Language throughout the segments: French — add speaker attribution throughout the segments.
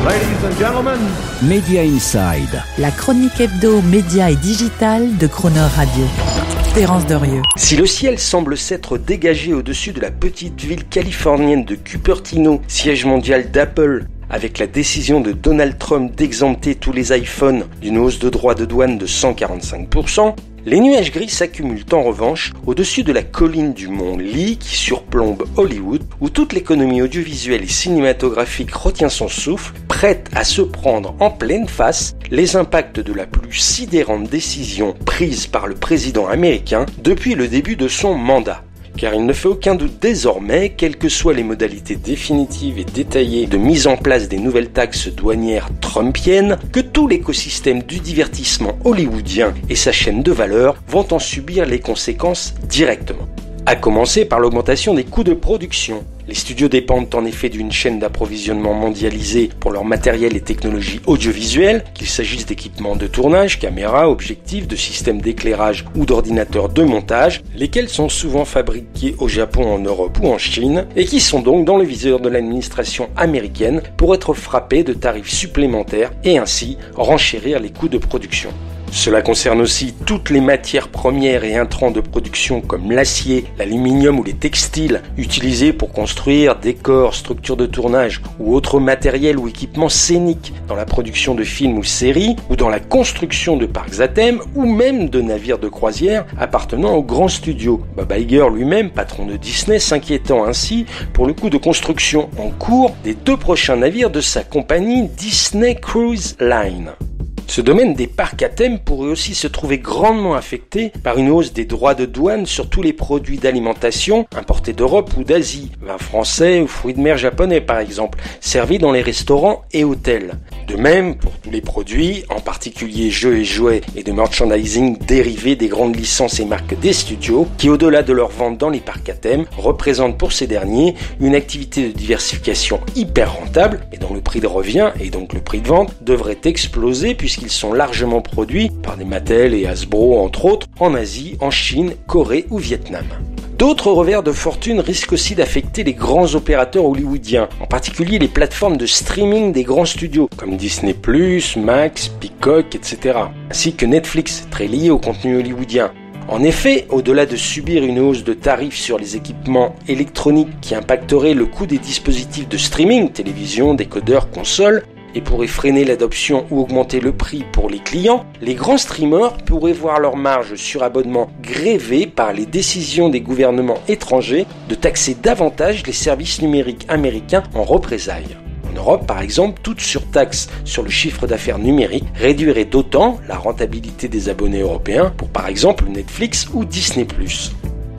Speaker 1: Ladies and gentlemen,
Speaker 2: Media Inside.
Speaker 3: La chronique hebdo, média et digital de Croner Radio. Terence Dorieux.
Speaker 4: Si le ciel semble s'être dégagé au-dessus de la petite ville californienne de Cupertino, siège mondial d'Apple, avec la décision de Donald Trump d'exempter tous les iPhones d'une hausse de droits de douane de 145%, les nuages gris s'accumulent en revanche au-dessus de la colline du mont Lee qui surplombe Hollywood, où toute l'économie audiovisuelle et cinématographique retient son souffle, prête à se prendre en pleine face les impacts de la plus sidérante décision prise par le président américain depuis le début de son mandat. Car il ne fait aucun doute désormais, quelles que soient les modalités définitives et détaillées de mise en place des nouvelles taxes douanières trumpiennes, que tout l'écosystème du divertissement hollywoodien et sa chaîne de valeur vont en subir les conséquences directement. À commencer par l'augmentation des coûts de production. Les studios dépendent en effet d'une chaîne d'approvisionnement mondialisée pour leur matériel et technologies audiovisuelles, qu'il s'agisse d'équipements de tournage, caméras, objectifs, de systèmes d'éclairage ou d'ordinateurs de montage, lesquels sont souvent fabriqués au Japon, en Europe ou en Chine, et qui sont donc dans le viseur de l'administration américaine pour être frappés de tarifs supplémentaires et ainsi renchérir les coûts de production. Cela concerne aussi toutes les matières premières et intrants de production comme l'acier, l'aluminium ou les textiles utilisés pour construire décors, structures de tournage ou autres matériels ou équipements scéniques dans la production de films ou séries ou dans la construction de parcs à thème ou même de navires de croisière appartenant aux grands studios. Bob Iger lui-même, patron de Disney, s'inquiétant ainsi pour le coût de construction en cours des 2 prochains navires de sa compagnie Disney Cruise Line. Ce domaine des parcs à thème pourrait aussi se trouver grandement affecté par une hausse des droits de douane sur tous les produits d'alimentation importés d'Europe ou d'Asie, vins français ou fruits de mer japonais par exemple, servis dans les restaurants et hôtels. De même pour tous les produits, en particulier jeux et jouets et de merchandising dérivés des grandes licences et marques des studios, qui au-delà de leur vente dans les parcs à thème, représentent pour ces derniers une activité de diversification hyper rentable et dont le prix de revient et donc le prix de vente devrait exploser puisqu'ils sont largement produits par des Mattel et Hasbro entre autres en Asie, en Chine, Corée ou Vietnam. D'autres revers de fortune risquent aussi d'affecter les grands opérateurs hollywoodiens, en particulier les plateformes de streaming des grands studios, comme Disney+, Max, Peacock, etc., ainsi que Netflix, très lié au contenu hollywoodien. En effet, au-delà de subir une hausse de tarifs sur les équipements électroniques qui impacterait le coût des dispositifs de streaming, télévision, décodeurs, consoles, et pourrait freiner l'adoption ou augmenter le prix pour les clients, les grands streamers pourraient voir leur marge sur abonnement grévée par les décisions des gouvernements étrangers de taxer davantage les services numériques américains en représailles. En Europe, par exemple, toute surtaxe sur le chiffre d'affaires numérique réduirait d'autant la rentabilité des abonnés européens pour par exemple Netflix ou Disney+.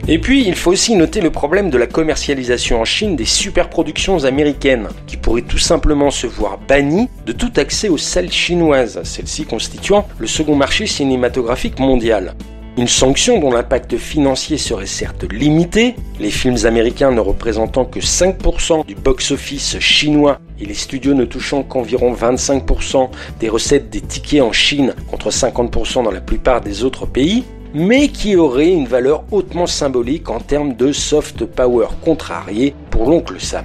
Speaker 4: Et puis, il faut aussi noter le problème de la commercialisation en Chine des superproductions américaines, qui pourraient tout simplement se voir bannies de tout accès aux salles chinoises, celles-ci constituant le second marché cinématographique mondial. Une sanction dont l'impact financier serait certes limité, les films américains ne représentant que 5% du box-office chinois et les studios ne touchant qu'environ 25% des recettes des tickets en Chine contre 50% dans la plupart des autres pays, mais qui aurait une valeur hautement symbolique en termes de soft power contrarié pour l'oncle Sam.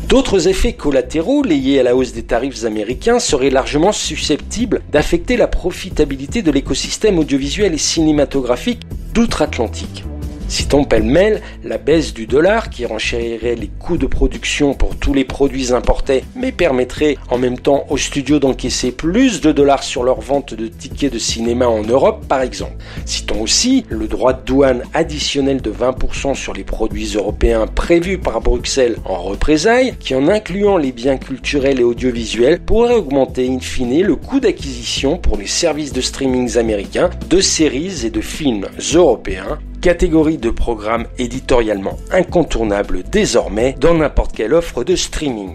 Speaker 4: D'autres effets collatéraux liés à la hausse des tarifs américains seraient largement susceptibles d'affecter la profitabilité de l'écosystème audiovisuel et cinématographique d'outre-Atlantique. Citons pêle-mêle la baisse du dollar qui renchérirait les coûts de production pour tous les produits importés, mais permettrait en même temps aux studios d'encaisser plus de dollars sur leur vente de tickets de cinéma en Europe par exemple. Citons aussi le droit de douane additionnel de 20% sur les produits européens prévus par Bruxelles en représailles, qui en incluant les biens culturels et audiovisuels pourrait augmenter in fine le coût d'acquisition pour les services de streaming américains de séries et de films européens, catégorie de programmes éditorialement incontournable désormais dans n'importe quelle offre de streaming.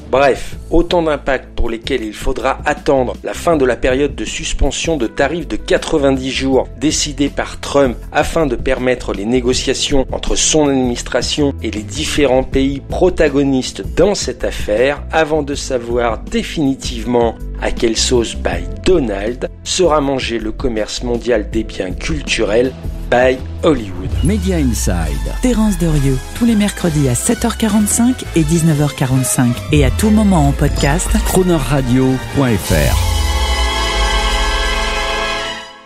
Speaker 4: Bref, autant d'impacts pour lesquels il faudra attendre la fin de la période de suspension de tarifs de 90 jours décidée par Trump afin de permettre les négociations entre son administration et les différents pays protagonistes dans cette affaire avant de savoir définitivement à quelle sauce by Donald sera mangé le commerce mondial des biens culturels by Hollywood.
Speaker 2: Media Inside.
Speaker 3: Terence Derieux, tous les mercredis à 7h45 et 19h45 et à tout moment en podcast.
Speaker 2: Cronerradio.fr